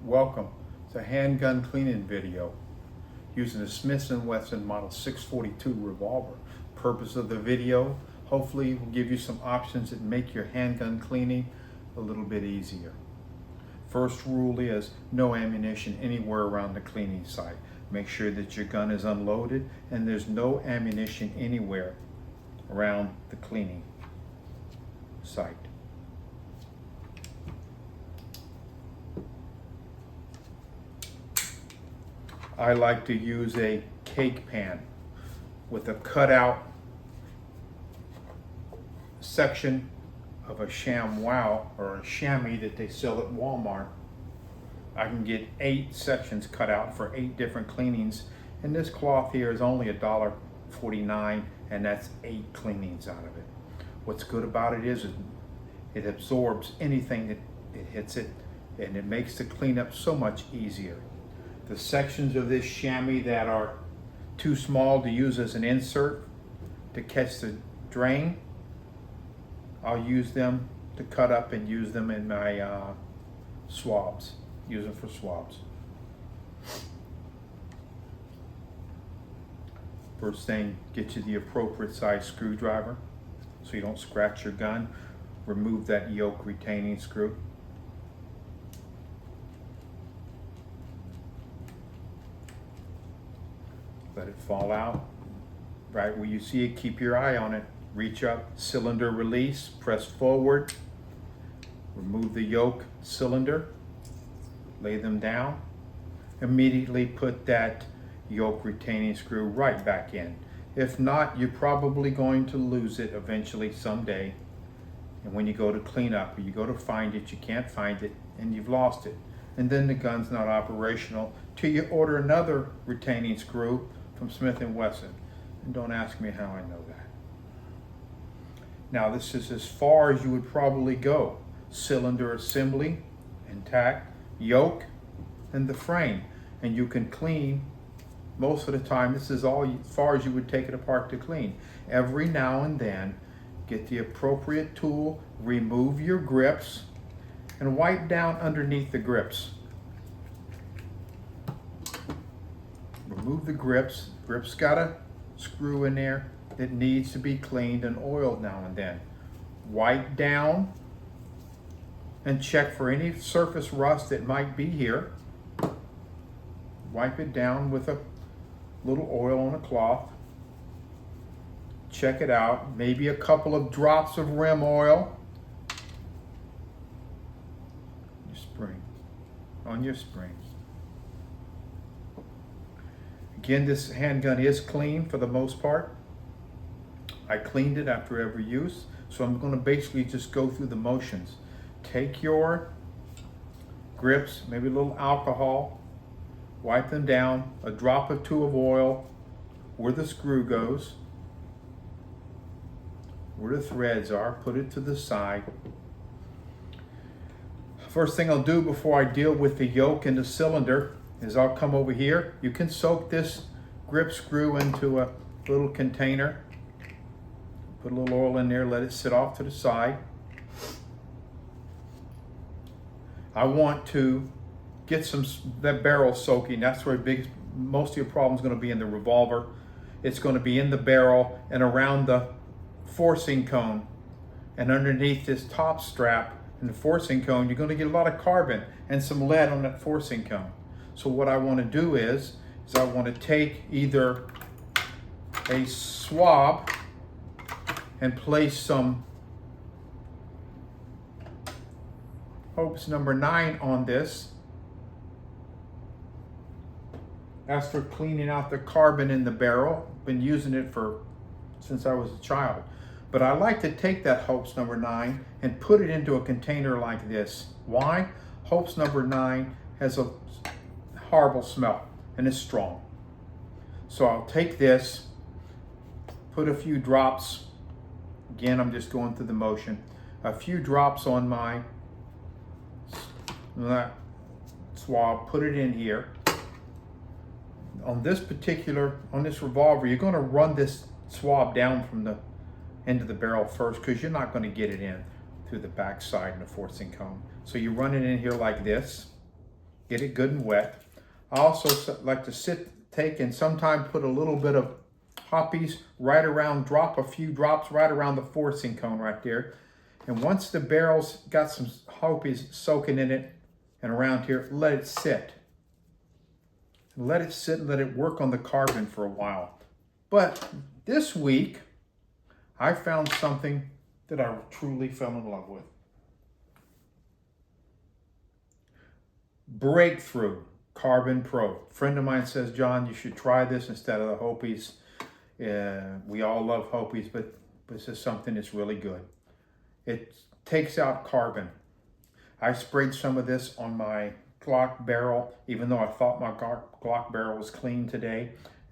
Welcome to Handgun Cleaning video using the Smith Wesson Model 642 Revolver. Purpose of the video, hopefully will give you some options that make your handgun cleaning a little bit easier. First rule is no ammunition anywhere around the cleaning site. Make sure that your gun is unloaded and there's no ammunition anywhere around the cleaning site. I like to use a cake pan with a cutout section of a ShamWow or a chamois that they sell at Walmart. I can get 8 sections cut out for 8 different cleanings, and this cloth here is only $1.49, and that's 8 cleanings out of it. What's good about it is it absorbs anything that it hits it, and it makes the cleanup so much easier. The sections of this chamois that are too small to use as an insert to catch the drain, I'll use them to cut up and use them in my swabs. Use them for swabs. First thing, get you the appropriate size screwdriver so you don't scratch your gun. Remove that yoke retaining screw. Let it fall out. Right where you see it, keep your eye on it. Reach up, cylinder release, press forward. Remove the yoke cylinder, lay them down. Immediately put that yoke retaining screw right back in. If not, you're probably going to lose it eventually someday. And when you go to clean up or you go to find it, you can't find it and you've lost it. And then the gun's not operational till you order another retaining screw from Smith & Wesson. And don't ask me how I know that. Now this is as far as you would probably go. Cylinder assembly, intact, yoke, and the frame. And you can clean most of the time. This is all as far as you would take it apart to clean. Every now and then, get the appropriate tool, remove your grips, and wipe down underneath the grips. Remove the grips. Grips got a screw in there that needs to be cleaned and oiled now and then. Wipe down and check for any surface rust that might be here. Wipe it down with a little oil on a cloth. Check it out. Maybe a couple of drops of rim oil. On your spring. Again, this handgun is clean for the most part. I cleaned it after every use, so I'm going to basically just go through the motions. Take your grips, maybe a little alcohol, wipe them down, a drop or 2 of oil where the screw goes, where the threads are, put it to the side. First thing I'll do before I deal with the yoke and the cylinder is I'll come over here. You can soak this grip screw into a little container. Put a little oil in there, let it sit off to the side. I want to get that barrel soaking. That's where most of your problem is going to be in the Revolver. It's going to be in the barrel and around the forcing cone and underneath this top strap. In the forcing cone, you're going to get a lot of carbon and some lead on that forcing cone. So what I want to do is I want to take either a swab and place some Hopes number 9 on this. That's for cleaning out the carbon in the barrel. Been using it since I was a child. But I like to take that Hopes number 9 and put it into a container like this. Why? Hopes number 9 has a horrible smell and it's strong. So I'll take this, put a few drops. Again, I'm just going through the motion. A few drops on my swab, put it in here. On this Revolver, you're going to run this swab down from the end of the barrel first because you're not going to get it in through the back side and the forcing cone. So you run it in here like this. get it good and wet. I also like to take and sometimes put a little bit of hoppies right around, drop a few drops right around the forcing cone right there. And once the barrel's got some hoppies soaking in it and around here, let it sit. Let it sit and let it work on the carbon for a while. But this week, I found something that I truly fell in love with. Breakthrough Carbon Pro. A friend of mine says, John, you should try this instead of the Hopies. We all love Hopies, but this is something that's really good. It takes out carbon. I sprayed some of this on my Glock barrel, even though I thought my Glock barrel was clean today,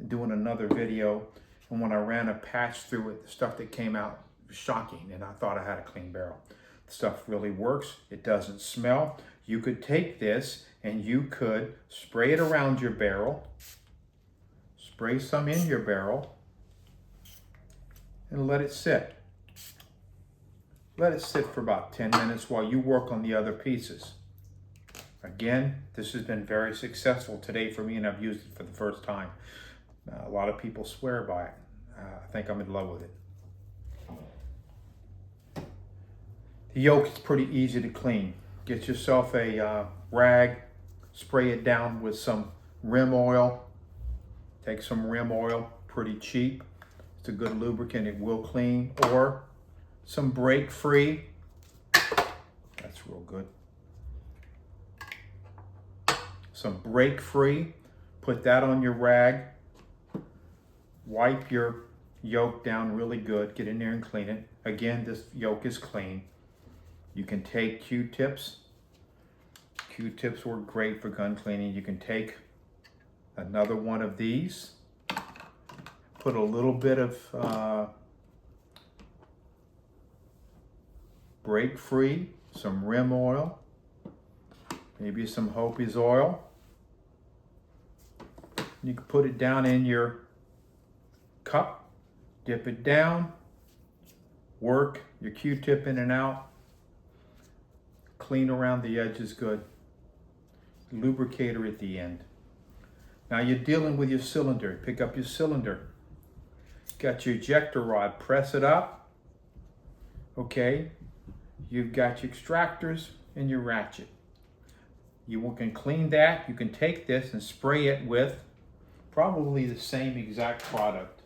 doing another video. And when I ran a patch through it, the stuff that came out was shocking, and I thought I had a clean barrel. The stuff really works. It doesn't smell. You could take this and you could spray it around your barrel, spray some in your barrel, and let it sit. Let it sit for about 10 minutes while you work on the other pieces. Again, this has been very successful today for me, and I've used it for the first time. A lot of people swear by it. I think I'm in love with it. The yoke is pretty easy to clean. Get yourself a rag, spray it down with some rim oil. Take some rim oil, pretty cheap. It's a good lubricant, it will clean. Or some brake free. That's real good. Some brake free. Put that on your rag. Wipe your yoke down really good. Get in there and clean it. Again, this yoke is clean. You can take Q-tips. Q-tips work great for gun cleaning. You can take another one of these. Put a little bit of brake free, some rim oil, maybe some Hopies oil. You can put it down in your cup, dip it down, work your Q-tip in and out, clean around the edges good, lubricator at the end. Now you're dealing with your cylinder. Pick up your cylinder. Got your ejector rod, press it up. Okay, you've got your extractors and your ratchet. You can clean that. You can take this and spray it with probably the same exact product,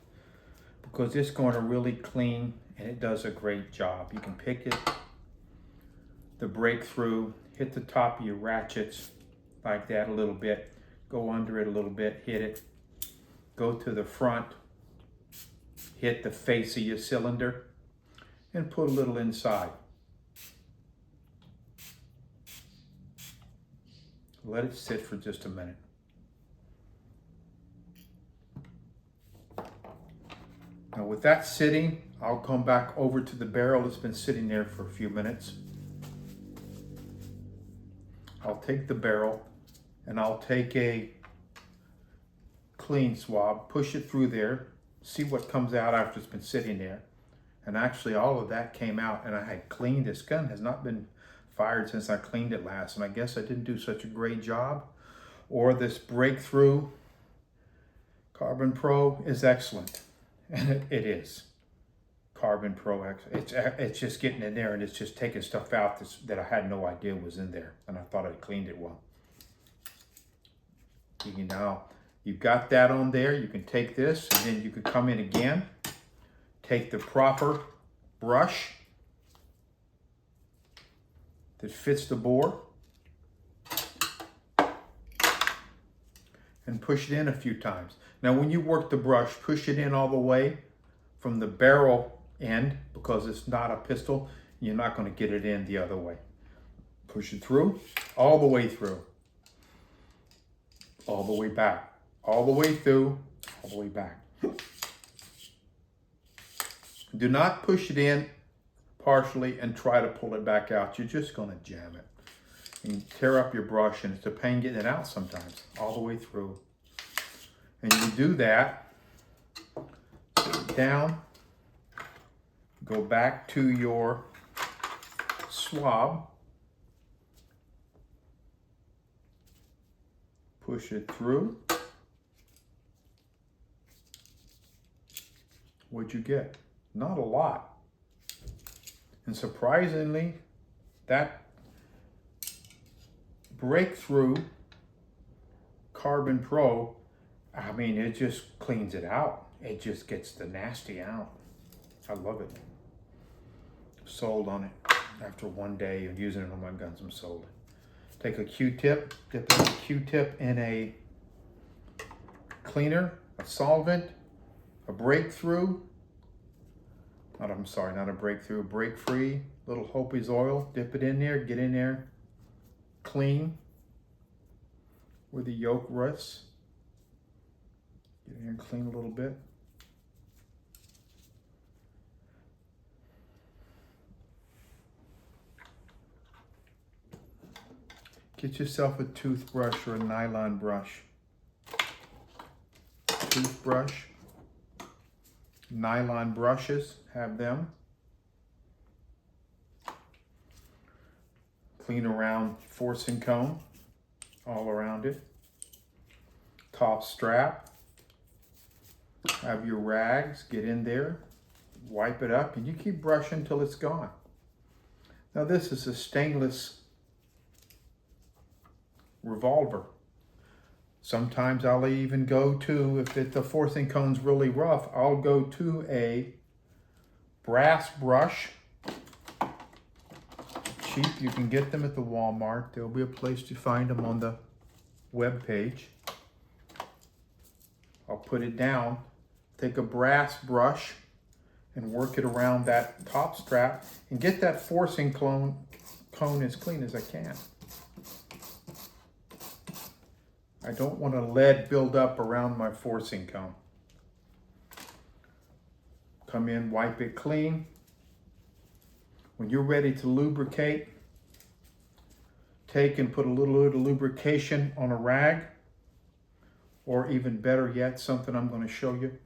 because it's going to really clean, and it does a great job. You can pick it, the breakthrough, hit the top of your ratchets like that a little bit, go under it a little bit, hit it, go to the front, hit the face of your cylinder, and put a little inside. Let it sit for just a minute. Now with that sitting, I'll come back over to the barrel that's been sitting there for a few minutes. I'll take the barrel and I'll take a clean swab, push it through there, see what comes out after it's been sitting there. And actually all of that came out, and I had cleaned. This gun has not been fired since I cleaned it last, and I guess I didn't do such a great job. Or this breakthrough Carbon Pro is excellent, and it is. Carbon Pro, it's just getting in there, and it's just taking stuff out that I had no idea was in there, and I thought I cleaned it well. Now you've got that on there. You can take this, and then you can come in again, take the proper brush that fits the bore, and push it in a few times. Now when you work the brush, push it in all the way from the barrel end, because it's not a pistol. You're not going to get it in the other way. Push it through, all the way through, all the way back, all the way through, all the way back. Do not push it in partially and try to pull it back out. You're just going to jam it and tear up your brush, and it's a pain getting it out sometimes, all the way through. And you do that, sit it down, go back to your swab, Push it through. What'd you get? Not a lot. And surprisingly, that Breakthrough Carbon Pro, I mean, it just cleans it out. It just gets the nasty out. I love it. Sold on it. After one day of using it on my guns, I'm sold. Take a Q-tip, dip a Q-tip in a cleaner, a solvent, a Breakthrough. Not a Breakthrough, Break Free, little Hopi's oil. Dip it in there, get in there, clean where the yolk rests. Get in here and clean a little bit. Get yourself a toothbrush or a nylon brush. Toothbrush, nylon brushes, have them. Clean around forcing cone, all around it. Top strap. Have your rags, get in there, wipe it up, and you keep brushing until it's gone. Now this is a stainless Revolver. Sometimes I'll even go to, if the forcing cone's really rough, I'll go to a brass brush. Cheap, you can get them at the Walmart. There'll be a place to find them on the web page. I'll put it down, take a brass brush and work it around that top strap and get that forcing cone as clean as I can. I don't want a lead build up around my forcing cone. Come in, wipe it clean. When you're ready to lubricate, take and put a little bit of lubrication on a rag, or even better yet, something I'm going to show you.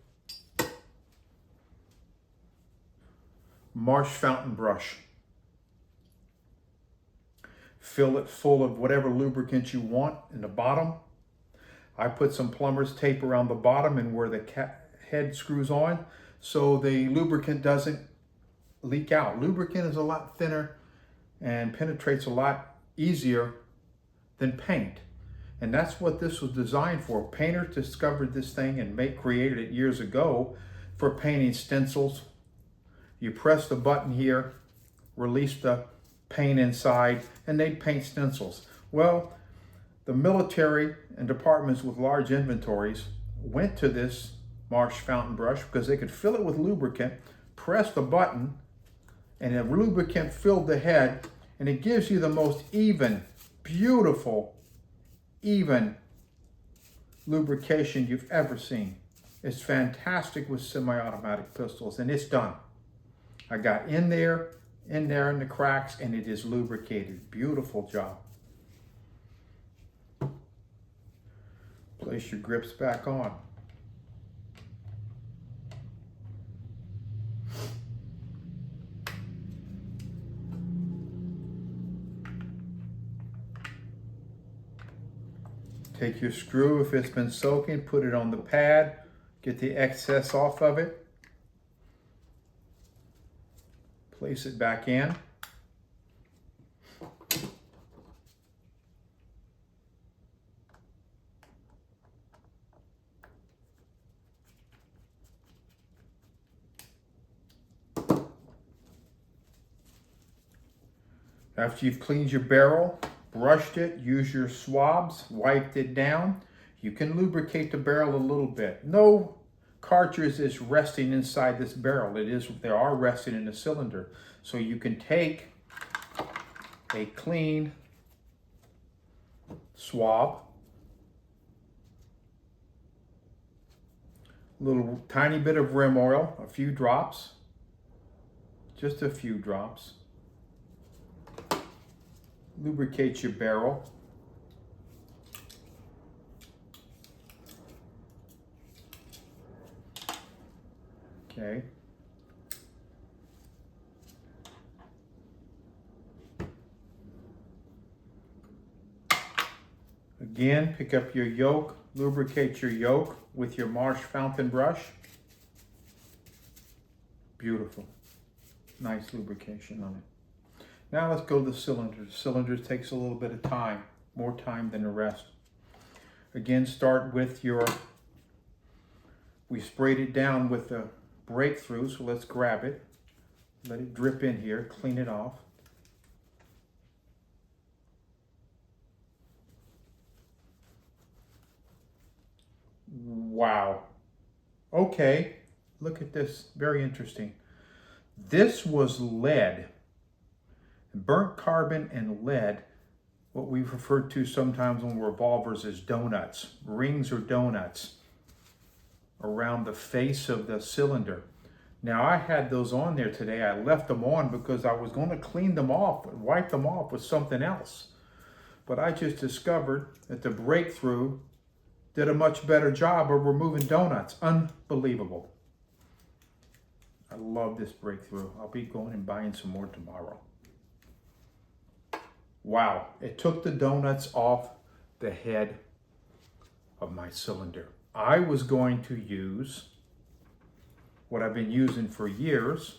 Marsh Fountain Brush. Fill it full of whatever lubricant you want in the bottom. I put some plumber's tape around the bottom and where the head screws on so the lubricant doesn't leak out. Lubricant is a lot thinner and penetrates a lot easier than paint. And that's what this was designed for. Painters discovered this thing and created it years ago for painting stencils. You press the button here, release the paint inside, and they'd paint stencils. Well, the military and departments with large inventories went to this Marsh Fountain Brush because they could fill it with lubricant, press the button, and the lubricant filled the head, and it gives you the most even, beautiful, even lubrication you've ever seen. It's fantastic with semi-automatic pistols, and it's done. I got in there in the cracks, and it is lubricated. Beautiful job. Place your grips back on. Take your screw, if it's been soaking, put it on the pad, get the excess off of it. Place it back in. After you've cleaned your barrel, brushed it, use your swabs, wiped it down, you can lubricate the barrel a little bit. No cartridge is resting inside this barrel. They are resting in the cylinder. So you can take a clean swab, a little tiny bit of rim oil, a few drops, just a few drops. Lubricate your barrel. Okay. Again, pick up your yoke, lubricate your yoke with your Marsh Fountain Brush. Beautiful. Nice lubrication on it. Now let's go to the cylinders. Cylinders takes a little bit of time, more time than the rest. Again, start with your, we sprayed it down with the breakthrough, so let's grab it. Let it drip in here, clean it off. Wow. Okay, look at this, very interesting. This was lead, burnt carbon and lead, what we've referred to sometimes on revolvers as donuts, rings or donuts around the face of the cylinder. Now I had those on there today. I left them on because I was going to clean them off and wipe them off with something else. But I just discovered that the breakthrough did a much better job of removing donuts. Unbelievable. I love this breakthrough. I'll be going and buying some more tomorrow. Wow, it took the donuts off the head of my cylinder. I was going to use what I've been using for years,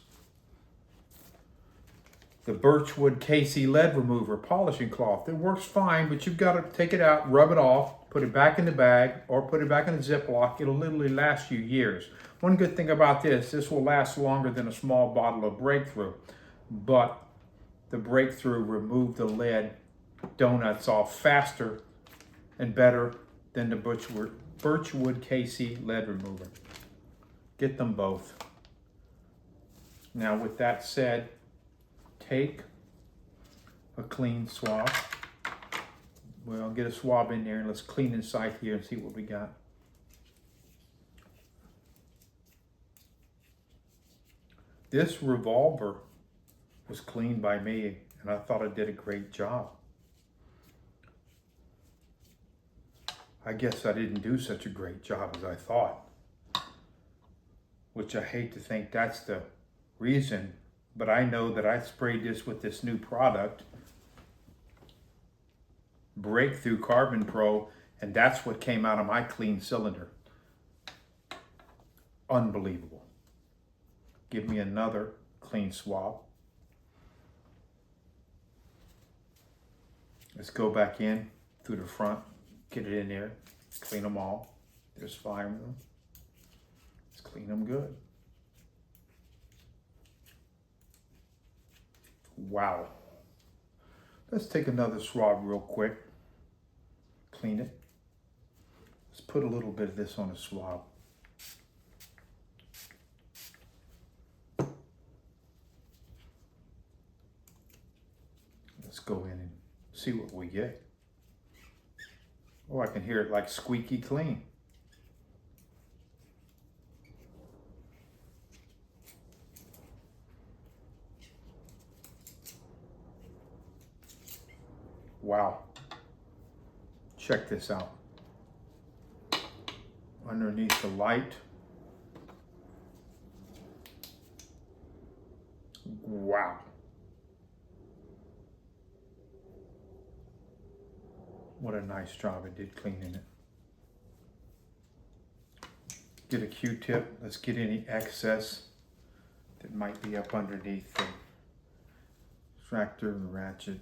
the Birchwood Casey lead remover polishing cloth. It works fine, but you've got to take it out, rub it off, put it back in the bag, or put it back in a Ziploc. It'll literally last you years. One good thing about this will last longer than a small bottle of Breakthrough, but the Breakthrough removed the lead donuts off faster and better than the Birchwood Casey lead remover. Get them both. Now with that said, take a clean swab. Well, get a swab in there and let's clean inside here and see what we got. This Revolver was cleaned by me and I thought I did a great job. I guess I didn't do such a great job as I thought, which I hate to think that's the reason, but I know that I sprayed this with this new product, Breakthrough Carbon Pro, and that's what came out of my clean cylinder. Unbelievable. Give me another clean swab. Let's go back in through the front, get it in there, clean them all. There's 5 of them. Let's clean them good. Wow. Let's take another swab real quick. Clean it. Let's put a little bit of this on a swab. Let's go in and see what we get. Oh, I can hear it like squeaky clean. Wow. Check this out. Underneath the light. Wow. What a nice job it did cleaning it. Get a Q-tip. Let's get any excess that might be up underneath the tractor, the ratchet,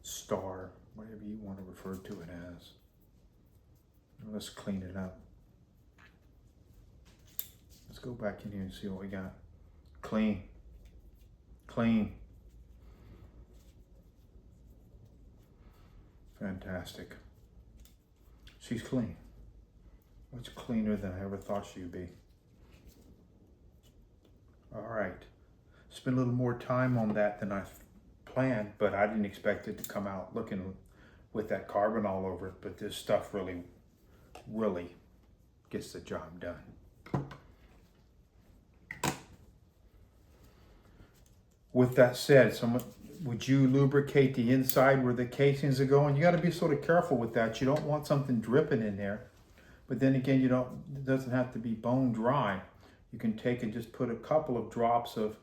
star, whatever you want to refer to it as. Let's clean it up. Let's go back in here and see what we got. Clean. Clean. Fantastic. She's clean. Much cleaner than I ever thought she'd be. All right. Spent a little more time on that than I planned, but I didn't expect it to come out looking with that carbon all over it. But this stuff really gets the job done. With that said, would you lubricate the inside where the casings are going? You got to be sort of careful with that. You don't want something dripping in there. But then again, it doesn't have to be bone dry. You can take and just put a couple of drops of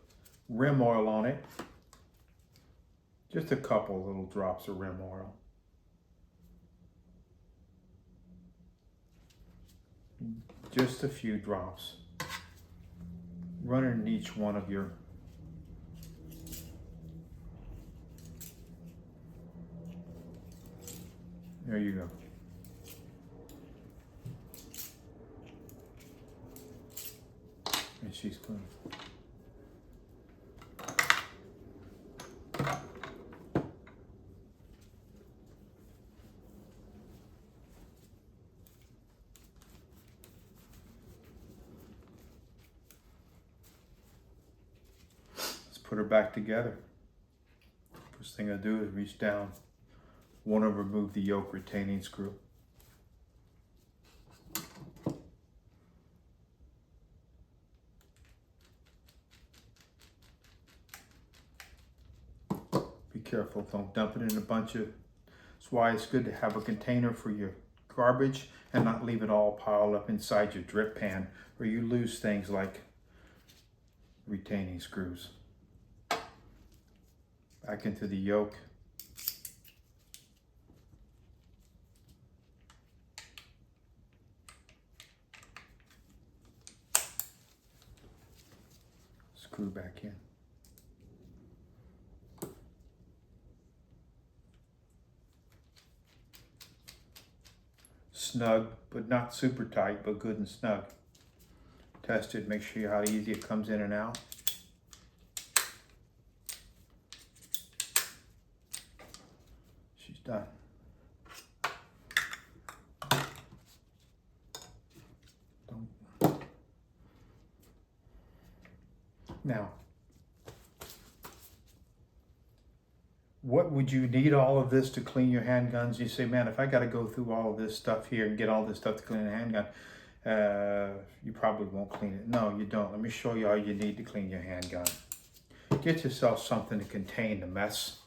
rim oil on it. Just a couple little drops of rim oil. Just a few drops. Run in each one of your there you go. And she's clean. Put her back together. First thing I do is reach down, want to remove the yoke retaining screw. Be careful, don't dump it in a bunch of, that's why it's good to have a container for your garbage and not leave it all piled up inside your drip pan, or you lose things like retaining screws. Back into the yoke. Screw back in. Snug, but not super tight, but good and snug. Test it, make sure how easy it comes in and out. Done. Now, what would you need all of this to clean your handguns? You say, man, if I got to go through all of this stuff here and get all this stuff to clean a handgun, you probably won't clean it. No, you don't. Let me show you all you need to clean your handgun. Get yourself something to contain the mess.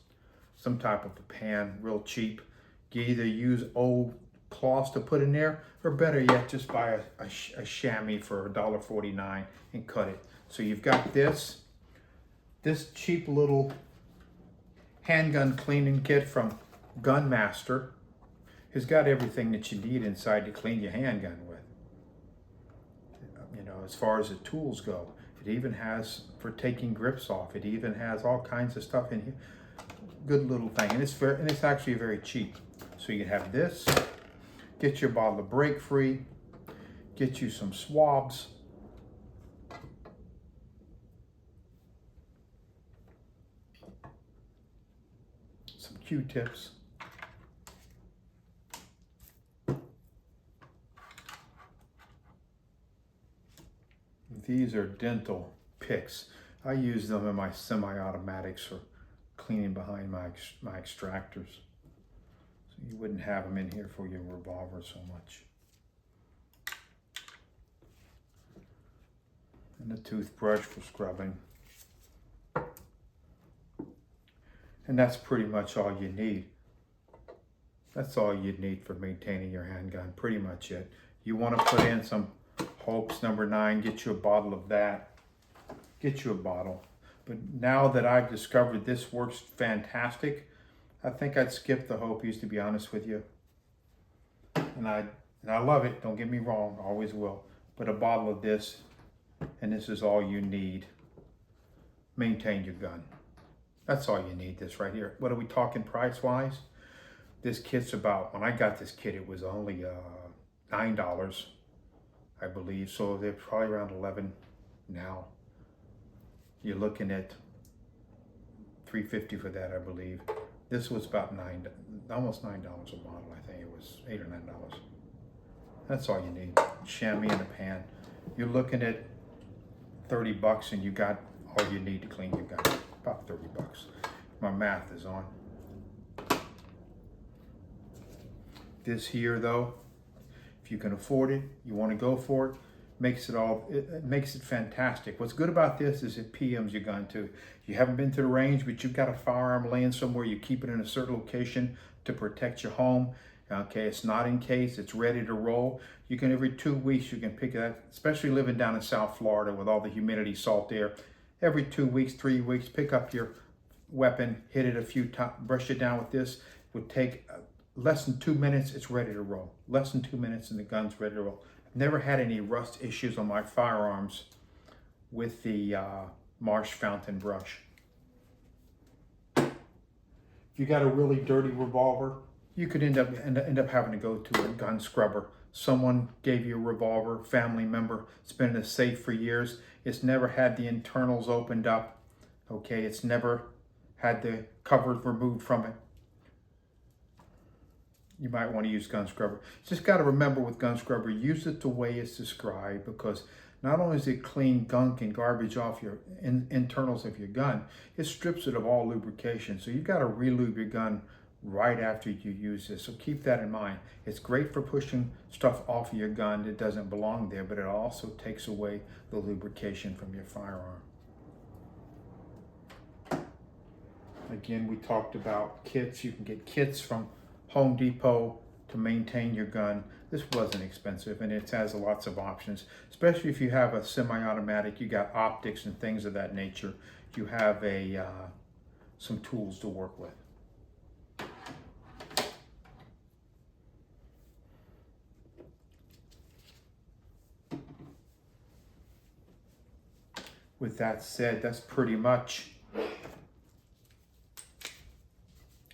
Some type of a pan, real cheap. You either use old cloths to put in there, or better yet, just buy a chamois for $1.49 and cut it. So you've got this cheap little handgun cleaning kit from Gun Master. Has got everything that you need inside to clean your handgun with. You know, as far as the tools go, it even has for taking grips off. It even has all kinds of stuff in here. Good little thing, and it's actually very cheap. So you can have this, get your bottle of Break Free, get you some swabs, some Q-tips, these are dental picks. I use them in my semi-automatics for cleaning behind my extractors. So you wouldn't have them in here for your revolver so much. And a toothbrush for scrubbing. And that's pretty much all you need. That's all you need for maintaining your handgun, pretty much it. You want to put in some Hopes number 9, get you a bottle of that. Get you a bottle. But now that I've discovered this works fantastic, I think I'd skip the Hopies, to be honest with you. And I love it, don't get me wrong, always will. But a bottle of this, and this is all you need. Maintain your gun. That's all you need, this right here. What are we talking price-wise? This kit's about, when I got this kit, it was only $9, I believe. So they're probably around 11 now. You're looking at $3.50 for that, I believe. This was about almost $9 a bottle. I think it was $8 or $9. That's all you need. Chamois in a pan. You're looking at $30 and you got all you need to clean your gun. About $30. My math is on. This here though, if you can afford it, you want to go for it, it makes it fantastic. What's good about this is it PMs your gun too. You haven't been to the range, but you've got a firearm laying somewhere, you keep it in a certain location to protect your home. Okay, it's not in case, it's ready to roll. You can, every 2 weeks, you can pick it up, especially living down in South Florida with all the humidity, salt air. Every 2 weeks, 3 weeks, pick up your weapon, hit it a few times, brush it down with this. It would take less than 2 minutes, it's ready to roll. Less than 2 minutes and the gun's ready to roll. Never had any rust issues on my firearms with the Marsh Fountain Brush. If you got a really dirty revolver, you could end up having to go to a gun scrubber. Someone gave you a revolver, family member, it's been in a safe for years. It's never had the internals opened up. Okay, it's never had the covers removed from it. You might want to use gun scrubber. Just got to remember with gun scrubber, use it the way it's described, because not only does it clean gunk and garbage off your internals of your gun, it strips it of all lubrication. So you've got to relube your gun right after you use this. So keep that in mind. It's great for pushing stuff off of your gun that doesn't belong there, but it also takes away the lubrication from your firearm. Again, we talked about kits. You can get kits from Home Depot to maintain your gun. This wasn't expensive, and it has lots of options, especially if you have a semi-automatic. You got optics and things of that nature. You have some tools to work with. With that said, that's pretty much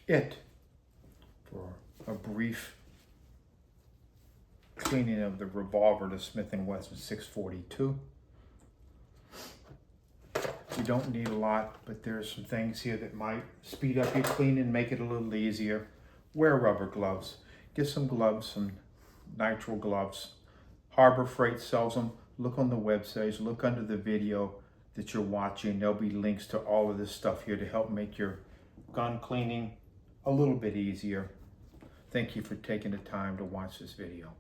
it for a brief cleaning of the Revolver, the Smith & Wesson 642. You don't need a lot, but there's some things here that might speed up your cleaning, make it a little easier. Wear rubber gloves. Get some gloves, some nitrile gloves. Harbor Freight sells them. Look on the websites, look under the video that you're watching. There'll be links to all of this stuff here to help make your gun cleaning a little bit easier. Thank you for taking the time to watch this video.